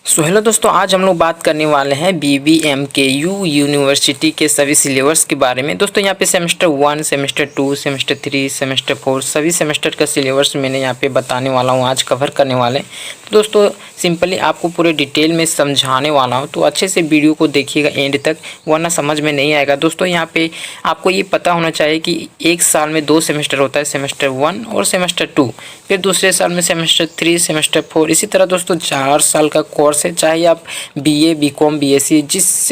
So hello दोस्तों, आज हम लोग बात करने वाले हैं BBMKU यूनिवर्सिटी के सभी सिलेबस के बारे में। दोस्तों यहाँ पे सेमेस्टर 1, सेमेस्टर 2, सेमेस्टर 3, सेमेस्टर 4 सभी सेमेस्टर का सिलेबस मैंने यहाँ पे बताने वाला हूँ, आज कवर करने वाले हैं। तो दोस्तों सिंपली आपको पूरे डिटेल में समझाने वाला हूँ, तो अच्छे से वीडियो को देखिएगा एंड तक, वरना समझ में नहीं आएगा। दोस्तों यहाँ पे आपको ये पता होना चाहिए कि एक साल में 2 सेमेस्टर होता है, सेमेस्टर 1 और सेमेस्टर 2, फिर दूसरे साल में सेमेस्टर 3, सेमेस्टर 4। इसी तरह दोस्तों 4 साल का कोर्स है, चाहे आप BA, BCom, BSc जिस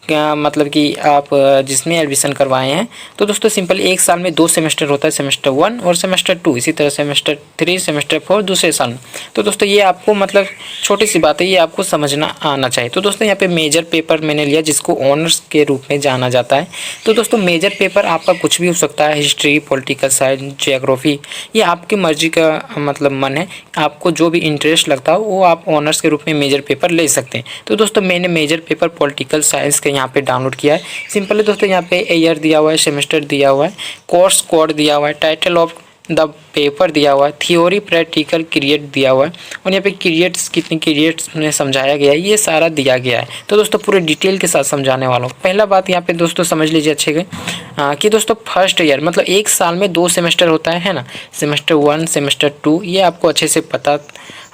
क्या मतलब कि आप जिसमें एडमिशन करवाए हैं। तो दोस्तों सिंपल एक साल में 2 सेमेस्टर होता है, सेमेस्टर 1 और सेमेस्टर 2, इसी तरह सेमेस्टर 3, सेमेस्टर 4 दूसरे साल में। तो दोस्तों ये आपको मतलब छोटी सी बात है, ये आपको समझना आना चाहिए। तो दोस्तों यहाँ पे मेजर पेपर मैंने लिया जिसको ऑनर्स के रूप में जाना जाता है। तो दोस्तों मेजर पेपर आपका कुछ भी हो सकता है, हिस्ट्री, पॉलिटिकल साइंस, जियोग्राफी, ये आपकी मर्जी का मतलब मन है, आपको जो भी इंटरेस्ट लगता हो वो आप ऑनर्स के रूप में मेजर पेपर ले सकते हैं। तो दोस्तों मैंने मेजर पेपर पॉलिटिकल साइंस के यहाँ पे डाउनलोड किया है। सिंपल है दोस्तों, यहाँ पे ईयर दिया हुआ है, सेमेस्टर दिया हुआ है, कोर्स कोड दिया हुआ है, टाइटल ऑफ द पेपर दिया हुआ है, थ्योरी प्रैक्टिकल क्रिएट दिया हुआ है, और यहाँ पे क्रिएट्स कितनी क्रिएट्स में समझाया गया है, ये सारा दिया गया है। तो दोस्तों पूरे डिटेल के साथ समझाने वाला हूँ। पहला बात यहाँ पे दोस्तों समझ लीजिए अच्छे से कि दोस्तों फर्स्ट ईयर मतलब एक साल में 2 सेमेस्टर होता है ना, सेमेस्टर 1, सेमेस्टर 2, ये आपको अच्छे से पता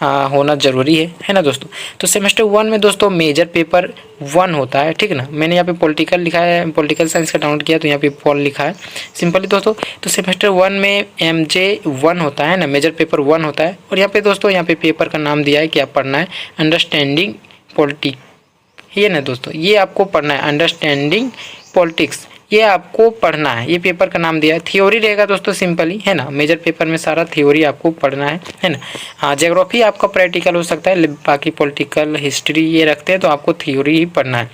होना ज़रूरी है ना दोस्तों। तो सेमेस्टर 1 में दोस्तों मेजर पेपर 1 होता है, ठीक है ना। मैंने यहाँ पे पॉलिटिकल लिखा है, पॉलिटिकल साइंस का डाउनलोड किया तो यहाँ पे पॉल लिखा है सिंपली दोस्तों। तो सेमेस्टर 1 में MJ1 होता है ना, मेजर पेपर 1 होता है। और यहाँ पे दोस्तों यहाँ पे पेपर का नाम दिया है, क्या पढ़ना है, अंडरस्टैंडिंग पॉलिटिक्स, ये ना दोस्तों ये आपको पढ़ना है, अंडरस्टैंडिंग पॉलिटिक्स, ये आपको पढ़ना है। ये पेपर का नाम दिया है। थ्योरी रहेगा दोस्तों सिंपली, है ना, मेजर पेपर में सारा थ्योरी आपको पढ़ना है ना। हाँ, ज्योग्राफी आपका प्रैक्टिकल हो सकता है, बाकी पॉलिटिकल, हिस्ट्री ये रखते हैं तो आपको थ्योरी ही पढ़ना है,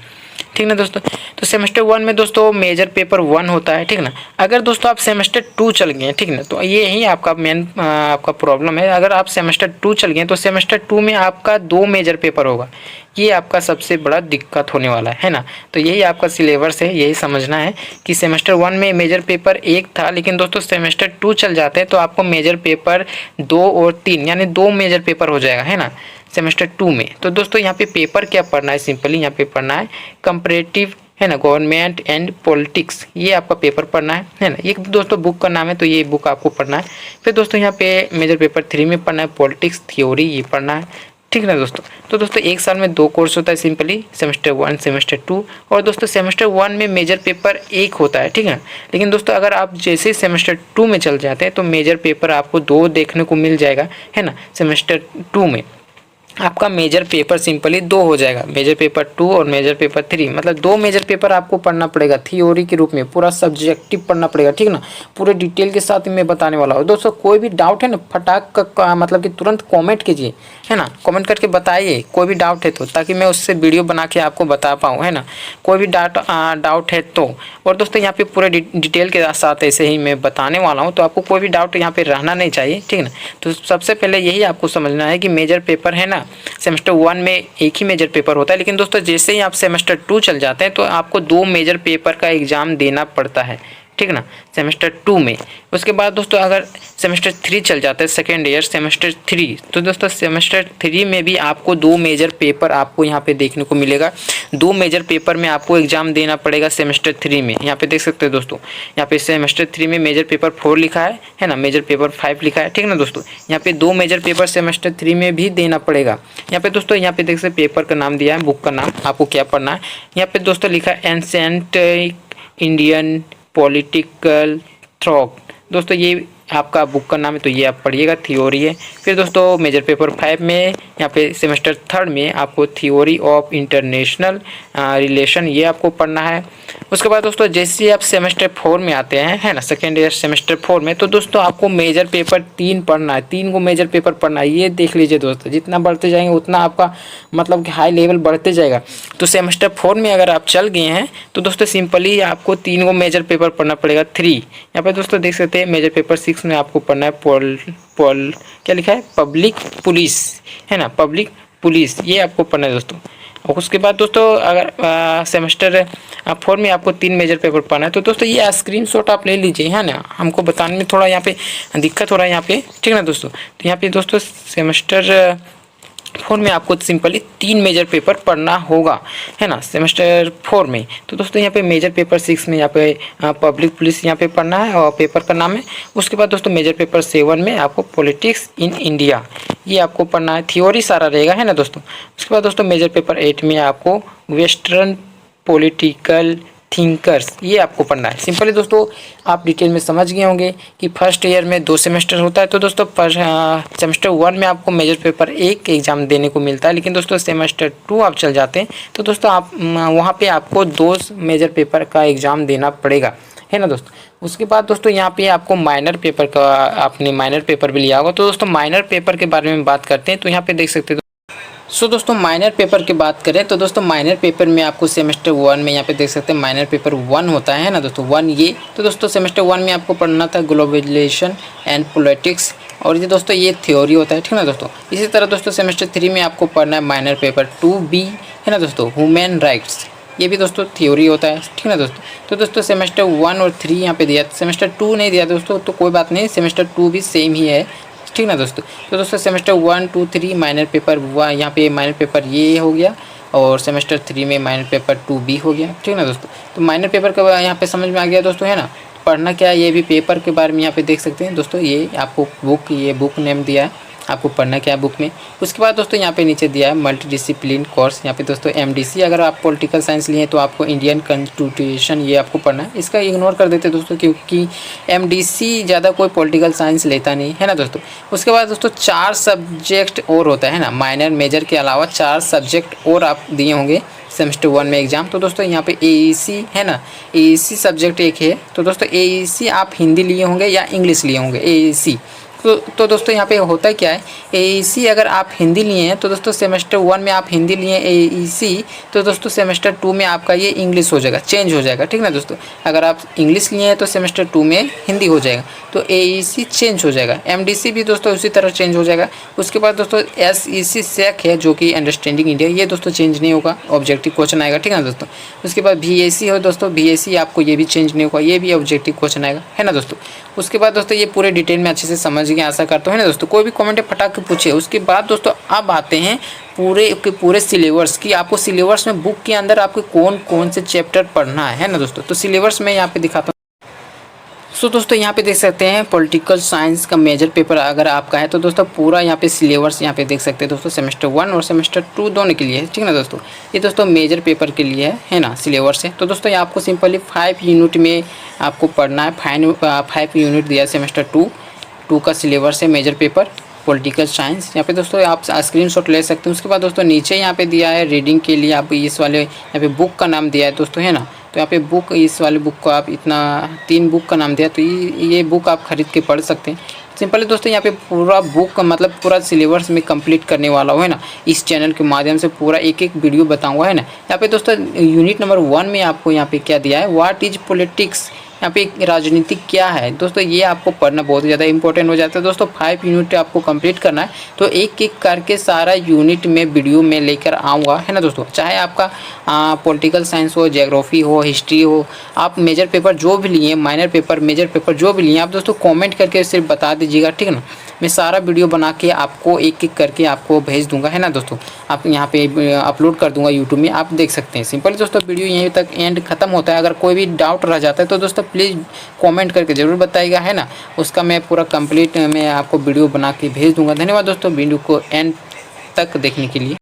ठीक ना दोस्तों। तो सेमेस्टर 1 में दोस्तों मेजर पेपर 1 होता है, ठीक ना। अगर दोस्तों आप सेमेस्टर 2 चल गए, ठीक ना, तो ये ही आपका मेन आपका प्रॉब्लम है। अगर आप सेमेस्टर 2 चल गए तो सेमेस्टर 2 में आपका 2 मेजर पेपर होगा, ये आपका सबसे बड़ा दिक्कत होने वाला है ना। तो यही आपका सिलेबस है, यही समझना है कि सेमेस्टर 1 में मेजर पेपर 1 था, लेकिन दोस्तों सेमेस्टर 2 चल जाते हैं तो आपको मेजर पेपर 2 और 3 यानी 2 मेजर पेपर हो जाएगा, है ना, सेमेस्टर 2 में। तो दोस्तों यहाँ पे पेपर क्या पढ़ना है, सिंपली यहाँ पे पढ़ना है कंपैरेटिव, है ना, गवर्नमेंट एंड पॉलिटिक्स, ये आपका पेपर पढ़ना है ना। ये दोस्तों बुक का नाम है, तो ये बुक आपको पढ़ना है। फिर दोस्तों यहाँ पे मेजर पेपर 3 में पढ़ना है पॉलिटिक्स थ्योरी, ये पढ़ना है, ठीक ना दोस्तों। तो दोस्तों एक साल में 2 कोर्स होता है सिंपली, सेमेस्टर 1, सेमेस्टर 2। और दोस्तों सेमेस्टर 1 में मेजर पेपर 1 होता है, ठीक है। लेकिन दोस्तों अगर आप जैसे सेमेस्टर 2 में चल जाते हैं तो मेजर पेपर आपको 2 देखने को मिल जाएगा, है ना। सेमेस्टर 2 में आपका मेजर पेपर सिंपली 2 हो जाएगा, मेजर पेपर 2 और मेजर पेपर 3, मतलब 2 मेजर पेपर आपको पढ़ना पड़ेगा थ्योरी के रूप में, पूरा सब्जेक्टिव पढ़ना पड़ेगा, ठीक ना। पूरे डिटेल के साथ मैं बताने वाला हूँ दोस्तों। कोई भी डाउट है ना, फटाक का मतलब कि तुरंत कमेंट कीजिए, है ना, कमेंट करके बताइए कोई भी डाउट है तो, ताकि मैं उससे वीडियो बना के आपको बता पाऊँ, है ना, कोई भी डाउट है तो। और दोस्तों यहाँ पे पूरे डिटेल के साथ ऐसे ही मैं बताने वाला हूँ, तो आपको कोई भी डाउट यहाँ पे रहना नहीं चाहिए, ठीक ना। तो सबसे पहले यही आपको समझना है कि मेजर पेपर है ना, सेमेस्टर 1 में एक ही मेजर पेपर होता है, लेकिन दोस्तों जैसे ही आप सेमेस्टर 2 चल जाते हैं तो आपको 2 मेजर पेपर का एग्ज़ाम देना पड़ता है, ठीक ना, सेमेस्टर 2 में। उसके बाद दोस्तों अगर सेमेस्टर 3 चल जाता है, सेकेंड ईयर सेमेस्टर 3, तो दोस्तों सेमेस्टर 3 में भी आपको 2 मेजर पेपर आपको यहाँ पे देखने को मिलेगा। 2 मेजर पेपर में आपको एग्जाम देना पड़ेगा सेमेस्टर 3 में। यहाँ पे देख सकते हैं दोस्तों, यहाँ पे सेमेस्टर 3 में मेजर पेपर 4 लिखा है ना, मेजर पेपर 5 लिखा है, ठीक ना दोस्तों। यहाँ पे 2 मेजर पेपर सेमेस्टर 3 में भी देना पड़ेगा। यहाँ पे दोस्तों यहाँ पे देख सकते पेपर का नाम दिया है, बुक का नाम, आपको क्या पढ़ना है। यहाँ पे दोस्तों लिखा है एंशिएंट इंडियन पॉलिटिकल थॉट, दोस्तों ये आपका बुक का नाम है, तो ये आप पढ़िएगा, थ्योरी है। फिर दोस्तों मेजर पेपर 5 में यहाँ पे सेमेस्टर 3 में आपको थ्योरी ऑफ इंटरनेशनल रिलेशन, ये आपको पढ़ना है। उसके बाद दोस्तों जैसे आप सेमेस्टर 4 में आते हैं, है ना, सेकेंड ईयर सेमेस्टर 4 में, तो दोस्तों आपको मेजर पेपर 3 पढ़ना है, 3 को मेजर पेपर पढ़ना है। ये देख लीजिए दोस्तों, जितना बढ़ते जाएंगे उतना आपका मतलब कि हाई लेवल बढ़ते जाएगा। तो सेमेस्टर 4 में अगर आप चल गए हैं तो दोस्तों सिंपली आपको 3 को मेजर पेपर पढ़ना पड़ेगा, 3। यहाँ पर दोस्तों देख सकते हैं मेजर पेपर 6 में आपको पढ़ना है क्या लिखा है, पब्लिक पुलिस, है ना, पब्लिक पुलिस, ये आपको पढ़ना है दोस्तों। और उसके बाद दोस्तों अगर सेमेस्टर 4 में आपको 3 मेजर पेपर पढ़ना है, तो दोस्तों ये स्क्रीनशॉट आप ले लीजिए, है ना, हमको बताने में थोड़ा यहाँ पे दिक्कत हो रहा है यहाँ पे, ठीक है ना दोस्तों। तो यहाँ पे दोस्तों सेमेस्टर 4 में आपको सिंपली 3 मेजर पेपर पढ़ना होगा, है ना, सेमेस्टर 4 में। तो दोस्तों यहाँ पे मेजर पेपर 6 में यहाँ पे पब्लिक पुलिस यहाँ पे पढ़ना है और पेपर का नाम है। उसके बाद दोस्तों मेजर पेपर 7 में आपको पॉलिटिक्स इन इंडिया ये आपको पढ़ना है, थ्योरी सारा रहेगा, है ना दोस्तों। उसके बाद दोस्तों मेजर पेपर 8 में आपको वेस्टर्न पॉलिटिकल थिंकर्स ये आपको पढ़ना है। सिंपली दोस्तों आप डिटेल में समझ गए होंगे कि फर्स्ट ईयर में 2 सेमेस्टर होता है। तो दोस्तों सेमेस्टर 1 में आपको मेजर पेपर 1 एग्जाम देने को मिलता है, लेकिन दोस्तों सेमेस्टर 2 आप चल जाते हैं तो दोस्तों आप वहाँ पे आपको 2 मेजर पेपर का एग्ज़ाम देना पड़ेगा, है ना दोस्तों। उसके बाद दोस्तों यहाँ पे आपको माइनर पेपर का आपने माइनर पेपर भी लिया होगा। तो दोस्तों माइनर पेपर के बारे में बात करते हैं। तो यहाँ पे देख सकते हैं दोस्तों माइनर पेपर की बात करें तो दोस्तों माइनर पेपर में आपको सेमेस्टर 1 में यहाँ पे देख सकते हैं माइनर पेपर 1 होता है ना दोस्तों, 1 ये। तो दोस्तों सेमेस्टर 1 में आपको पढ़ना था ग्लोबलाइजेशन एंड पॉलिटिक्स, और ये दोस्तों ये थ्योरी होता है, ठीक है ना दोस्तों। इसी तरह दोस्तों सेमेस्टर 3 में आपको पढ़ना है माइनर पेपर 2B, है ना दोस्तों, ह्यूमन राइट्स, ये भी दोस्तों थ्योरी होता है, ठीक है ना दोस्तों। तो दोस्तों सेमेस्टर 1 और 3 यहाँ पे दिया, सेमेस्टर 2 नहीं दिया दोस्तों, तो कोई बात नहीं, सेमेस्टर 2 भी सेम ही है, ठीक ना दोस्तों। तो दोस्तों सेमेस्टर 1, 2, 3 माइनर पेपर यहाँ पे माइनर पेपर ये हो गया, और सेमेस्टर 3 में माइनर पेपर 2B हो गया, ठीक ना दोस्तों। तो माइनर पेपर का यहाँ पे समझ में आ गया दोस्तों, है ना। पढ़ना क्या है ये भी पेपर के बारे में यहाँ पे देख सकते हैं दोस्तों। ये आपको बुक नेम दिया है, आपको पढ़ना क्या है बुक में। उसके बाद दोस्तों यहाँ पे नीचे दिया है मल्टी डिसिप्लिन कोर्स, यहाँ पे दोस्तों MDC अगर आप पॉलिटिकल साइंस लिए तो आपको इंडियन कॉन्स्टिट्यूशन ये आपको पढ़ना है। इसका इग्नोर कर देते दोस्तों, क्योंकि MDC ज़्यादा कोई पॉलिटिकल साइंस लेता नहीं, है ना दोस्तों। उसके बाद दोस्तों 4 सब्जेक्ट और होता है ना, माइनर मेजर के अलावा 4 सब्जेक्ट और आप दिए होंगे सेमेस्टर 1 में एग्जाम। तो दोस्तों यहाँ पे AEC है ना, AEC सब्जेक्ट एक है। तो दोस्तों AEC आप हिंदी लिए होंगे या इंग्लिश लिए होंगे AEC। तो दोस्तों यहाँ पे होता है क्या है, AEC अगर आप हिंदी लिए हैं तो दोस्तों सेमेस्टर 1 में आप हिंदी लिए AEC, तो दोस्तों सेमेस्टर 2 में आपका ये इंग्लिश हो जाएगा, चेंज हो जाएगा, ठीक ना दोस्तों। अगर आप इंग्लिश लिए हैं तो सेमेस्टर 2 में हिंदी हो जाएगा, तो AEC चेंज हो जाएगा। MDC भी दोस्तों उसी तरह चेंज हो जाएगा। उसके बाद दोस्तों SEC सेक है जो कि अंडरस्टैंडिंग इंडिया, ये दोस्तों चेंज नहीं होगा, ऑब्जेक्टिव क्वेश्चन आएगा, ठीक है ना दोस्तों। उसके बाद VAC हो दोस्तों, VAC आपको ये भी चेंज नहीं होगा, ये भी ऑब्जेक्टिव क्वेश्चन आएगा, है ना दोस्तों। उसके बाद दोस्तों ये पूरे डिटेल में अच्छे से समझ गए आशा करता हूँ, है ना दोस्तों। कोई भी कमेंट फटाक के पूछे। उसके बाद दोस्तों अब आते हैं पूरे के पूरे सिलेबस की, आपको सिलेबस में बुक के अंदर आपको कौन कौन से चैप्टर पढ़ना है ना दोस्तों। तो सिलेबस में यहाँ पे दिखाता हूँ। सो दोस्तों यहाँ पे देख सकते हैं पॉलिटिकल साइंस का मेजर पेपर अगर आपका है तो दोस्तों पूरा यहाँ पे सिलेबस यहाँ पे देख सकते हैं दोस्तों, सेमेस्टर 1 और सेमेस्टर 2 दोनों के लिए है, ठीक है ना दोस्तों। ये दोस्तों मेजर पेपर के लिए है ना, सिलेबस है। तो दोस्तों ये आपको सिंपली 5 यूनिट में आपको पढ़ना है, 5 यूनिट दिया है सेमेस्टर 2 का सिलेबस है मेजर पेपर पॉलिटिकल साइंस। यहाँ पे दोस्तों आप स्क्रीनशॉट ले सकते हैं। उसके बाद दोस्तों नीचे यहाँ पे दिया है रीडिंग के लिए, आप इस वाले यहाँ पे बुक का नाम दिया है दोस्तों, है ना। तो यहाँ पे बुक, इस वाले बुक को आप इतना 3 बुक का नाम दिया, तो ये बुक आप खरीद के पढ़ सकते हैं। सिंपली दोस्तों यहाँ पे पूरा बुक मतलब पूरा सिलेबस में कंप्लीट करने वाला हो, है ना। इस चैनल के माध्यम से पूरा एक एक वीडियो बताऊंगा, है ना। यहाँ पे दोस्तों यूनिट नंबर 1 में आपको यहाँ पे क्या दिया है, व्हाट इज पॉलिटिक्स, यहाँ पे राजनीति क्या है दोस्तों, ये आपको पढ़ना बहुत ज़्यादा इंपॉर्टेंट हो जाता है दोस्तों। 5 यूनिट आपको कंप्लीट करना है, तो एक एक करके सारा यूनिट में वीडियो में लेकर आऊँगा, है ना दोस्तों। चाहे आपका पॉलिटिकल साइंस हो, ज्योग्राफी हो, हिस्ट्री हो, आप मेजर पेपर जो भी लिए, माइनर पेपर, मेजर पेपर जो भी लिए, आप दोस्तों कमेंट करके सिर्फ बता दीजिएगा, ठीक है ना। मैं सारा वीडियो बना के आपको एक एक करके आपको भेज दूंगा, है ना दोस्तों। आप यहाँ पे अपलोड कर दूंगा यूट्यूब में, आप देख सकते हैं। सिंपल दोस्तों वीडियो यहीं तक एंड खत्म होता है। अगर कोई भी डाउट रह जाता है तो दोस्तों प्लीज़ कमेंट करके ज़रूर बताइएगा, है ना। उसका मैं पूरा कंप्लीट मैं आपको वीडियो बना के भेज दूंगा। धन्यवाद दोस्तों वीडियो को एंड तक देखने के लिए।